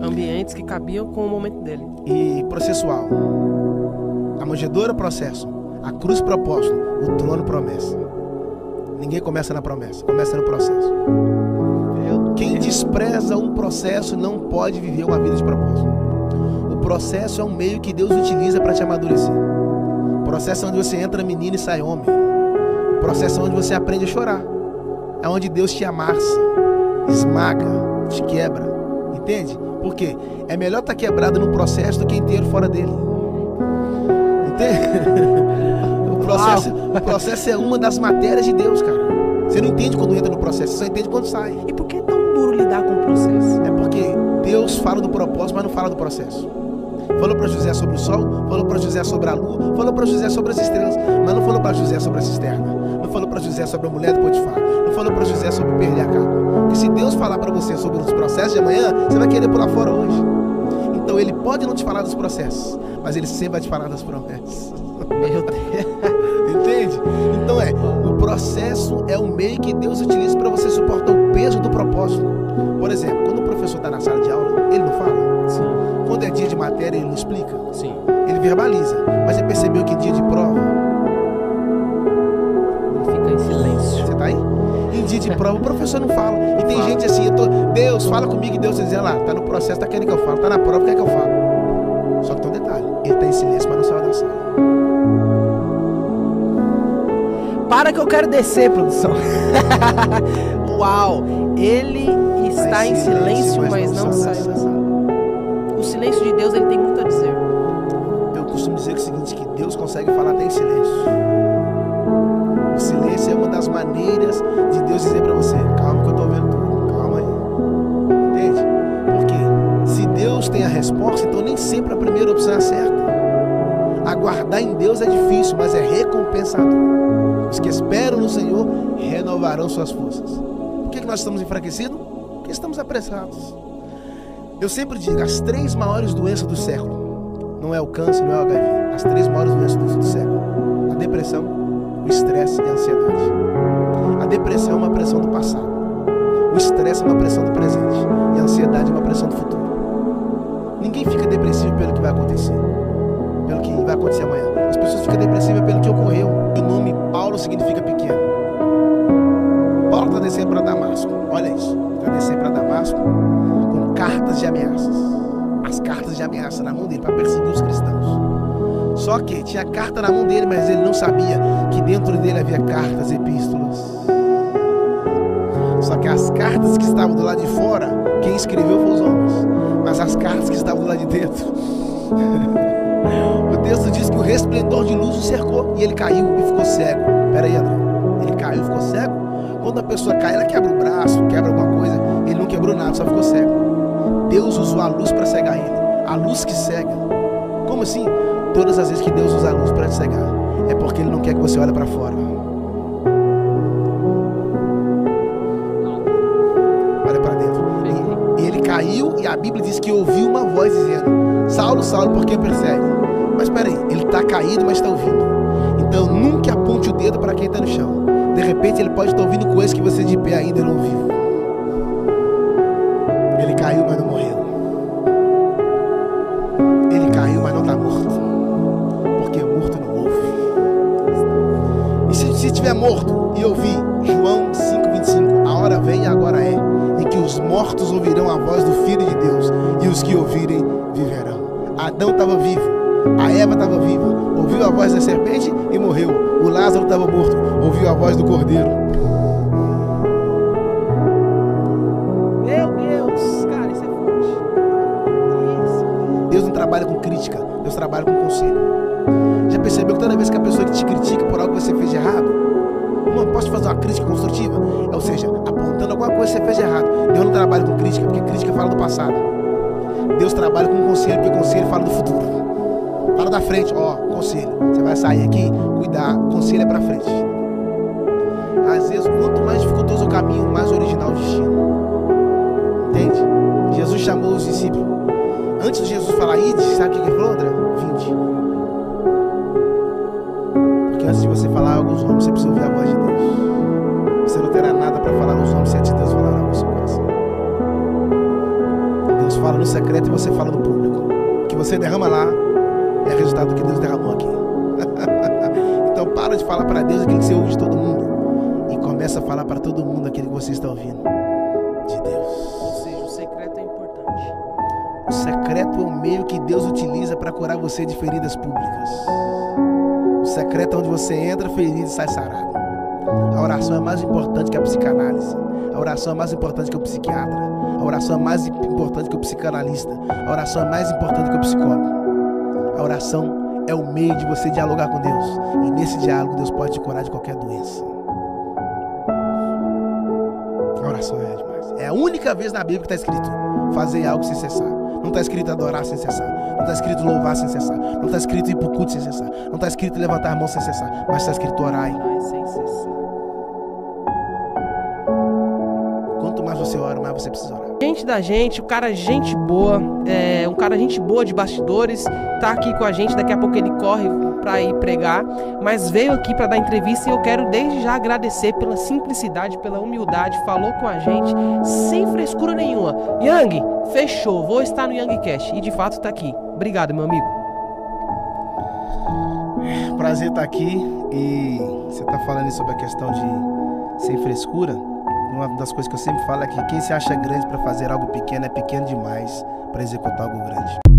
Ambientes que cabiam com o momento dele. E processual. A manjedoura, processo. A cruz, propósito. O trono, promessa. Ninguém começa na promessa, começa no processo. Quem despreza um processo não pode viver uma vida de propósito. O processo é um meio que Deus utiliza para te amadurecer. O processo é onde você entra menino e sai homem. O processo é onde você aprende a chorar. É onde Deus te amassa, esmaga, te quebra. Entende? Por quê? É melhor estar quebrado no processo do que inteiro fora dele. Entende? O processo é uma das matérias de Deus, cara. Você não entende quando entra no processo, você só entende quando sai. E por que é tão duro lidar com o processo? É porque Deus fala do propósito, mas não fala do processo. Falou para José sobre o sol, falou para José sobre a lua, falou para José sobre as estrelas, mas não falou para José sobre a cisterna, não falou para José sobre a mulher do Potifar, não falou para José sobre perder a capa. Porque se Deus falar para você sobre os processos de amanhã, você vai querer pular fora hoje. Então ele pode não te falar dos processos, mas ele sempre vai te falar das promessas. Meu Deus. Entende? Então o processo é um meio que Deus utiliza para você suportar o peso do propósito. Por exemplo, quando o professor está na sala de aula, ele não fala. Sim. Quando é dia de matéria, ele não explica. Sim. Ele verbaliza. Mas você percebeu que em dia de prova, Ele fica em silêncio. você tá aí? Em dia de prova, o professor não fala. E tem gente assim, Deus, fala comigo, e Deus tá dizendo lá, tá no processo, tá querendo que eu falo, tá na prova, quer que eu falo. Só que tem um detalhe, ele tá em silêncio, mas não sai da sala. Para que eu quero descer, produção. Uau! Ele está em silêncio, mas não sai da sala. O silêncio de Deus, ele tem muito a dizer. Eu costumo dizer o seguinte, que Deus consegue falar até em silêncio. O silêncio é uma das maneiras de Deus dizer pra você, calma que eu tô vendo tudo, calma aí. Entende? Porque se Deus tem a resposta, então nem sempre a primeira opção é certa. Aguardar em Deus é difícil, mas é recompensador. Os que esperam no Senhor renovarão suas forças. Por que nós estamos enfraquecidos? Porque estamos apressados. Eu sempre digo, as 3 maiores doenças do século, não é o câncer, não é o HIV, as 3 maiores doenças do século: a depressão, o estresse e a ansiedade. A depressão é uma pressão do passado, o estresse é uma pressão do presente e a ansiedade é uma pressão do futuro. Ninguém fica depressivo pelo que vai acontecer, pelo que vai acontecer amanhã. As pessoas ficam depressivas pelo que ocorreu. O nome Paulo significa pequeno. Paulo está descendo para Damasco. Olha isso, está descendo para Damasco com cartas de ameaças. As cartas de ameaça na mão dele para perseguir os cristãos. Só que tinha carta na mão dele, mas ele não sabia que dentro dele havia cartas e epístolas. Só que as cartas que estavam do lado de fora, quem escreveu foram os homens, mas as cartas que estavam do lado de dentro o texto diz que o resplendor de luz o cercou e ele caiu e ficou cego. Pera aí, André, ele caiu e ficou cego? Quando a pessoa cai, ela quebra o braço, quebra alguma coisa. Ele não quebrou nada, só ficou cego. Deus usou a luz para cegar ele. A luz que cega. Como assim? Todas as vezes que Deus usa a luz para te cegar, é porque Ele não quer que você olhe para fora. Olha para dentro. E ele caiu e a Bíblia diz que ouviu uma voz dizendo: Saulo, Saulo, por que persegue? Mas espera aí, ele está caído, mas está ouvindo. Então nunca aponte o dedo para quem está no chão. De repente ele pode estar ouvindo coisas que você de pé ainda não ouviu. Ele caiu, mas não morreu. Ele caiu, mas não está morto. Porque morto não ouve. E se estiver morto e ouvir João 5,25, a hora vem e agora é, em que os mortos ouvirão a voz do Filho de Deus, e os que ouvirem viverão. Adão estava vivo, a Eva estava viva, ouviu a voz da serpente e morreu. O Lázaro estava morto, ouviu a voz do Cordeiro. Meu Deus, cara, isso é forte. Isso. Deus não trabalha com crítica, Deus trabalha com conselho. Já percebeu que toda vez que a pessoa que te critica por algo que você fez de errado, não posso fazer uma crítica construtiva? Ou seja, apontando alguma coisa que você fez de errado. Deus não trabalha com crítica, porque crítica fala do passado. Deus trabalha com conselho, porque conselho fala do futuro. Fala da frente, ó, conselho. Você vai sair aqui, cuidar, conselho é pra frente. Às vezes, quanto mais dificultoso o caminho, mais original o destino. Entende? Jesus chamou os discípulos. Antes de Jesus falar ide, sabe o que ele falou, André? Vinde. Porque antes de você falar algo aos homens, você precisa ouvir a voz de Deus. Você não terá nada para falar aos homens se antes de Deus falar algo no seu coração. Deus fala no secreto e você fala no público. O que você derrama lá é resultado do que Deus derramou aqui. Então para de falar para Deus aquilo que você ouve de todo mundo e começa a falar para todo mundo aquilo que você está ouvindo de Deus. Ou seja, o secreto é importante. O secreto é o meio que Deus utiliza para curar você de feridas públicas. O secreto é onde você entra ferido e sai sarado. A oração é mais importante que a psicanálise. A oração é mais importante que o psiquiatra. A oração é mais importante que o psicanalista. A oração é mais importante que o psicólogo. A oração é o meio de você dialogar com Deus. E nesse diálogo Deus pode te curar de qualquer doença. A oração é demais. É a única vez na Bíblia que está escrito fazer algo sem cessar. Não está escrito adorar sem cessar. Não está escrito louvar sem cessar. Não está escrito ir para o culto sem cessar. Não está escrito levantar a mão sem cessar. Mas está escrito orar. Sem cessar. Quanto mais você ora, mais você precisa orar. Gente da gente, o cara gente boa, um cara gente boa de bastidores, tá aqui com a gente, daqui a pouco ele corre pra ir pregar, mas veio aqui pra dar entrevista e eu quero desde já agradecer pela simplicidade, pela humildade, falou com a gente, sem frescura nenhuma. Yang, fechou, vou estar no YangCast e de fato tá aqui. Obrigado, meu amigo. Prazer estar aqui e você tá falando sobre a questão de sem frescura. Uma das coisas que eu sempre falo é que quem se acha grande para fazer algo pequeno é pequeno demais para executar algo grande.